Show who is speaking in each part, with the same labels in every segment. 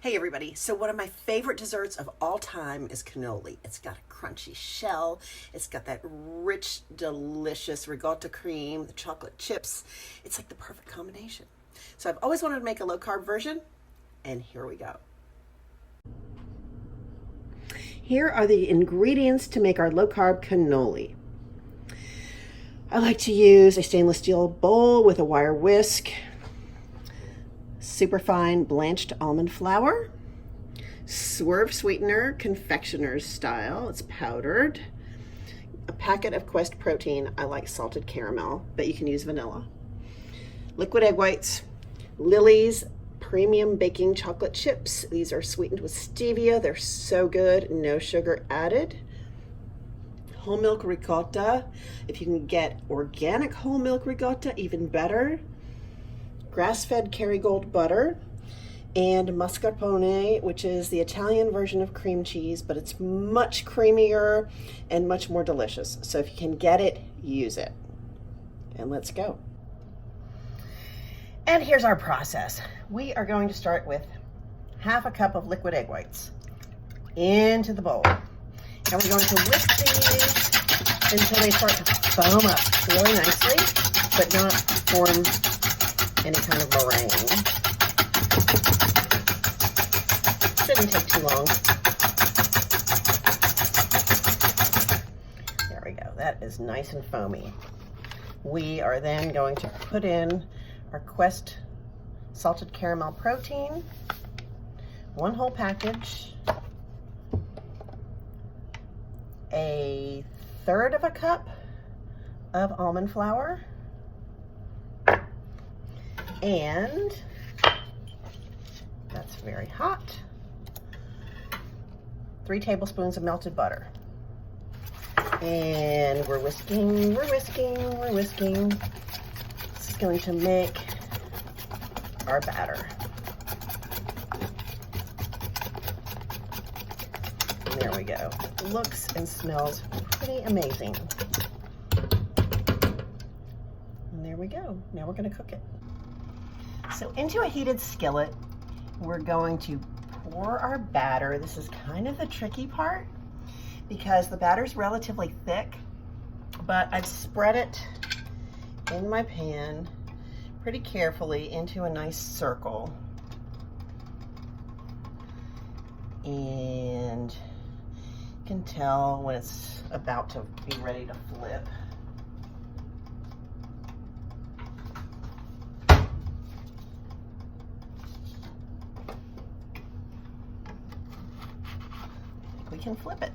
Speaker 1: Hey everybody, so one of my favorite desserts of all time is cannoli. It's got a crunchy shell, it's got that rich, delicious ricotta cream, the chocolate chips. It's like the perfect combination. So I've always wanted to make a low-carb version, and here we go. Here are the ingredients to make our low-carb cannoli. I like to use a stainless steel bowl with a wire whisk, superfine blanched almond flour, Swerve sweetener, confectioner's style, it's powdered, a packet of Quest protein, I like salted caramel, but you can use vanilla, liquid egg whites, Lily's premium baking chocolate chips, these are sweetened with stevia, they're so good, no sugar added, whole milk ricotta, if you can get organic whole milk ricotta, even better, grass-fed Kerrygold butter, and mascarpone, which is the Italian version of cream cheese, but it's much creamier and much more delicious. So if you can get it, use it. And let's go. And here's our process. We are going to start with half a cup of liquid egg whites into the bowl. And we're going to whisk these until they start to foam up really nicely, but not form any kind of meringue. Shouldn't take too long. There we go. That is nice and foamy. We are then going to put in our Quest salted caramel protein, one whole package, a third of a cup of almond flour, and that's very hot, 3 tablespoons of melted butter. And we're whisking, we're whisking, we're whisking. This is going to make our batter. And there we go. It looks and smells pretty amazing. And there we go. Now we're going to cook it. So into a heated skillet, we're going to pour our batter. This is kind of the tricky part because the batter's relatively thick, but I've spread it in my pan pretty carefully into a nice circle. And you can tell when it's about to be ready to flip. We can flip it.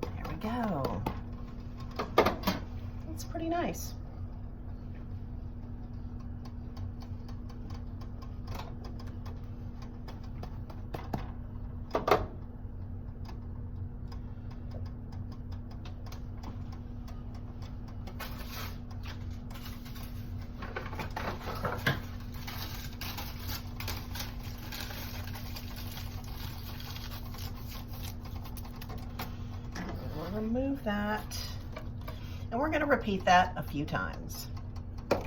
Speaker 1: There we go. It's pretty nice. Remove that, and we're going to repeat that a few times. And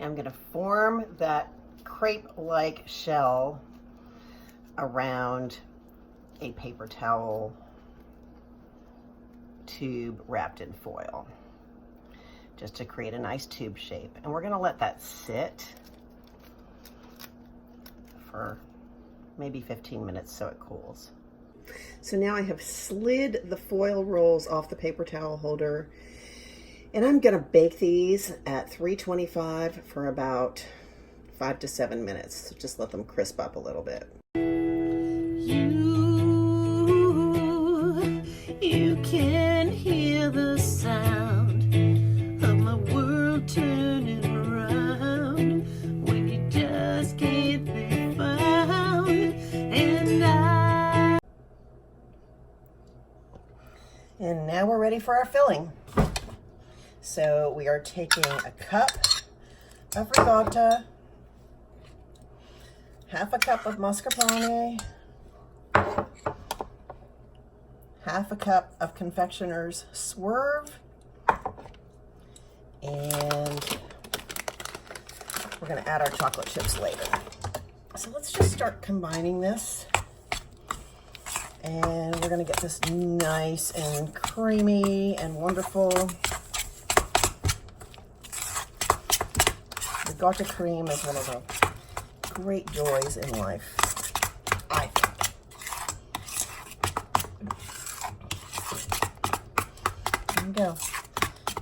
Speaker 1: I'm going to form that crepe-like shell around a paper towel tube wrapped in foil, just to create a nice tube shape. And we're going to let that sit for maybe 15 minutes so it cools. So now I have slid the foil rolls off the paper towel holder, and I'm gonna bake these at 325 for about 5 to 7 minutes. So just let them crisp up a little bit. You can hear the sound of my world turning around when you just can't be found. And now we're ready for our filling. So we are taking a cup of ricotta, half a cup of mascarpone, half a cup of confectioner's Swerve, and going to add our chocolate chips later. So let's just start combining this. And we're going to get this nice and creamy and wonderful. The gotcha cream is one of the great joys in life, I think. There we go.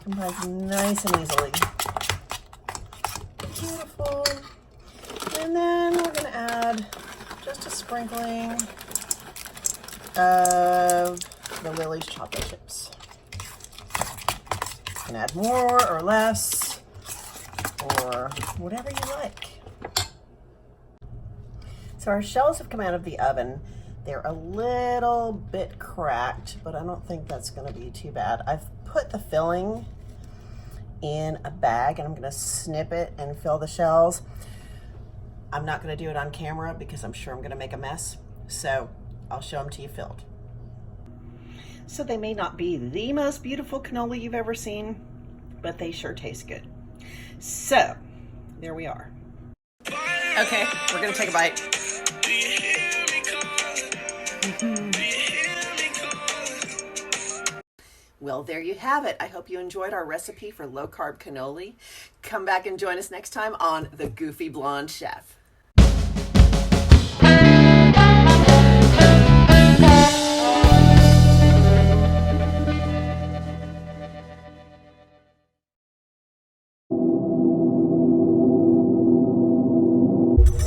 Speaker 1: Combines nice and easily. Beautiful. And then we're going to add just a sprinkling of the Lily's chocolate chips. You can add more or less, or whatever you like. So our shells have come out of the oven. They're a little bit cracked, but I don't think that's going to be too bad. I've put the filling in a bag, and I'm going to snip it and fill the shells. I'm not going to do it on camera because I'm sure I'm going to make a mess. So I'll show them to you filled. So they may not be the most beautiful cannoli you've ever seen, but they sure taste good. So there we are. Okay, we're going to take a bite. Well, there you have it. I hope you enjoyed our recipe for low-carb cannoli. Come back and join us next time on The Goofy Blonde Chef.